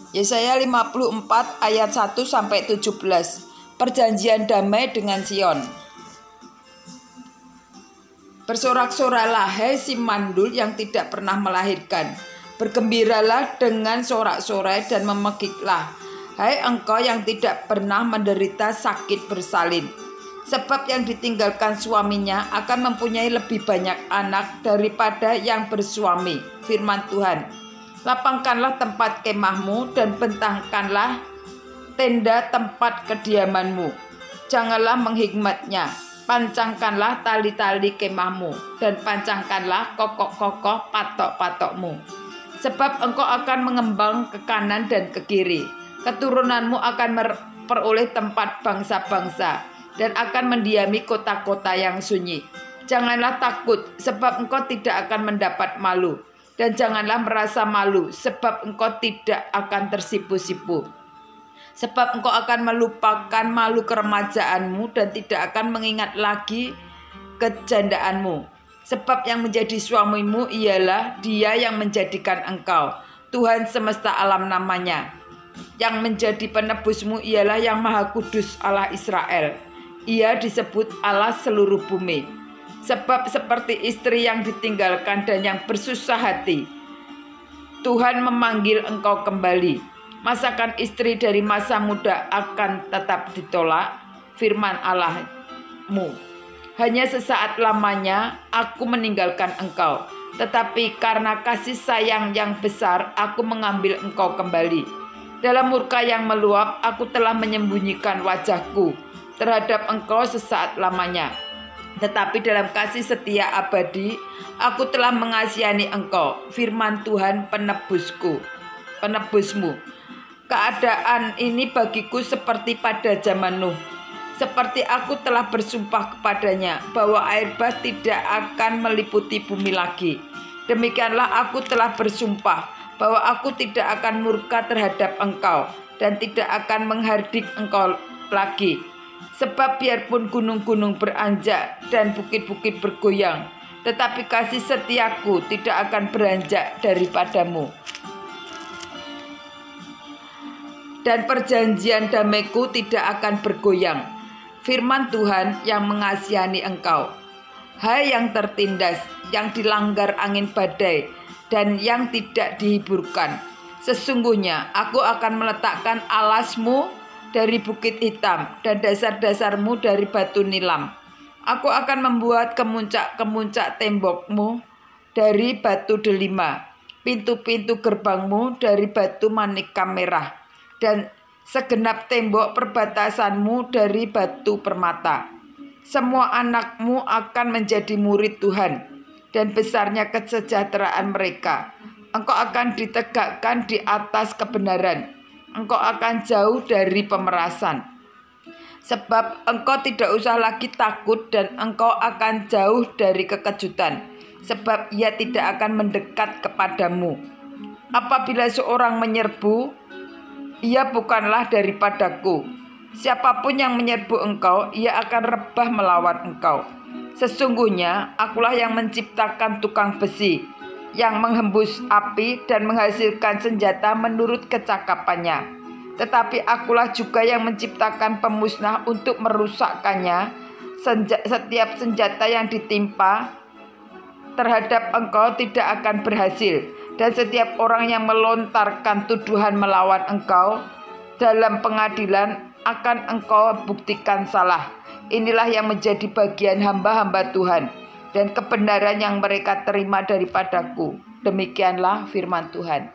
Yesaya 54 ayat 1-17. Perjanjian damai dengan Sion. Bersorak-soraklah hai si mandul yang tidak pernah melahirkan. Bergembiralah dengan sorak-sorai dan memegiklah, hai engkau yang tidak pernah menderita sakit bersalin. Sebab yang ditinggalkan suaminya akan mempunyai lebih banyak anak daripada yang bersuami. Firman Tuhan. Lapangkanlah tempat kemahmu dan bentangkanlah tenda tempat kediamanmu. Janganlah menghikmatnya. Pancangkanlah tali-tali kemahmu dan pancangkanlah kokok-kokok patok-patokmu. Sebab engkau akan mengembang ke kanan dan ke kiri. Keturunanmu akan memperoleh tempat bangsa-bangsa dan akan mendiami kota-kota yang sunyi. Janganlah takut, sebab engkau tidak akan mendapat malu. Dan janganlah merasa malu, sebab engkau tidak akan tersipu-sipu. Sebab engkau akan melupakan malu keremajaanmu dan tidak akan mengingat lagi kejandaanmu. Sebab yang menjadi suamimu ialah Dia yang menjadikan engkau. Tuhan semesta alam namanya. Yang menjadi penebusmu ialah Yang Maha Kudus Allah Israel. Ia disebut Allah seluruh bumi. Sebab seperti istri yang ditinggalkan dan yang bersusah hati, Tuhan memanggil engkau kembali. Masakan istri dari masa muda akan tetap ditolak? Firman Allahmu. Hanya sesaat lamanya aku meninggalkan engkau, tetapi karena kasih sayang yang besar aku mengambil engkau kembali. Dalam murka yang meluap aku telah menyembunyikan wajahku terhadap engkau sesaat lamanya. Tetapi dalam kasih setia abadi, aku telah mengasihani engkau. Firman Tuhan penebusmu. Keadaan ini bagiku seperti pada zaman Nuh. Seperti aku telah bersumpah kepadanya bahwa air bah tidak akan meliputi bumi lagi. Demikianlah aku telah bersumpah bahwa aku tidak akan murka terhadap engkau dan tidak akan menghardik engkau lagi. Sebab biarpun gunung-gunung beranjak dan bukit-bukit bergoyang, tetapi kasih setiaku tidak akan beranjak daripadamu. Dan perjanjian damaiku tidak akan bergoyang. Firman Tuhan yang mengasihani engkau. Hai yang tertindas, yang dilanggar angin badai, dan yang tidak dihiburkan. Sesungguhnya aku akan meletakkan alasmu dari bukit hitam dan dasar-dasarmu dari batu nilam. Aku akan membuat kemuncak-kemuncak tembokmu dari batu delima, pintu-pintu gerbangmu dari batu manika merah, dan segenap tembok perbatasanmu dari batu permata. Semua anakmu akan menjadi murid Tuhan, dan besarnya kesejahteraan mereka. Engkau akan ditegakkan di atas kebenaran. Engkau akan jauh dari pemerasan. Sebab engkau tidak usah lagi takut dan engkau akan jauh dari kekejutan. Sebab ia tidak akan mendekat kepadamu. Apabila seorang menyerbu, ia bukanlah daripadaku. Siapapun yang menyerbu engkau, ia akan rebah melawan engkau. Sesungguhnya akulah yang menciptakan tukang besi, yang menghembus api dan menghasilkan senjata menurut kecakapannya. Tetapi akulah juga yang menciptakan pemusnah untuk merusakkannya. Setiap senjata yang ditimpa terhadap engkau tidak akan berhasil, dan setiap orang yang melontarkan tuduhan melawan engkau dalam pengadilan akan engkau buktikan salah. Inilah yang menjadi bagian hamba-hamba Tuhan dan kebenaran yang mereka terima daripadaku. Demikianlah firman Tuhan.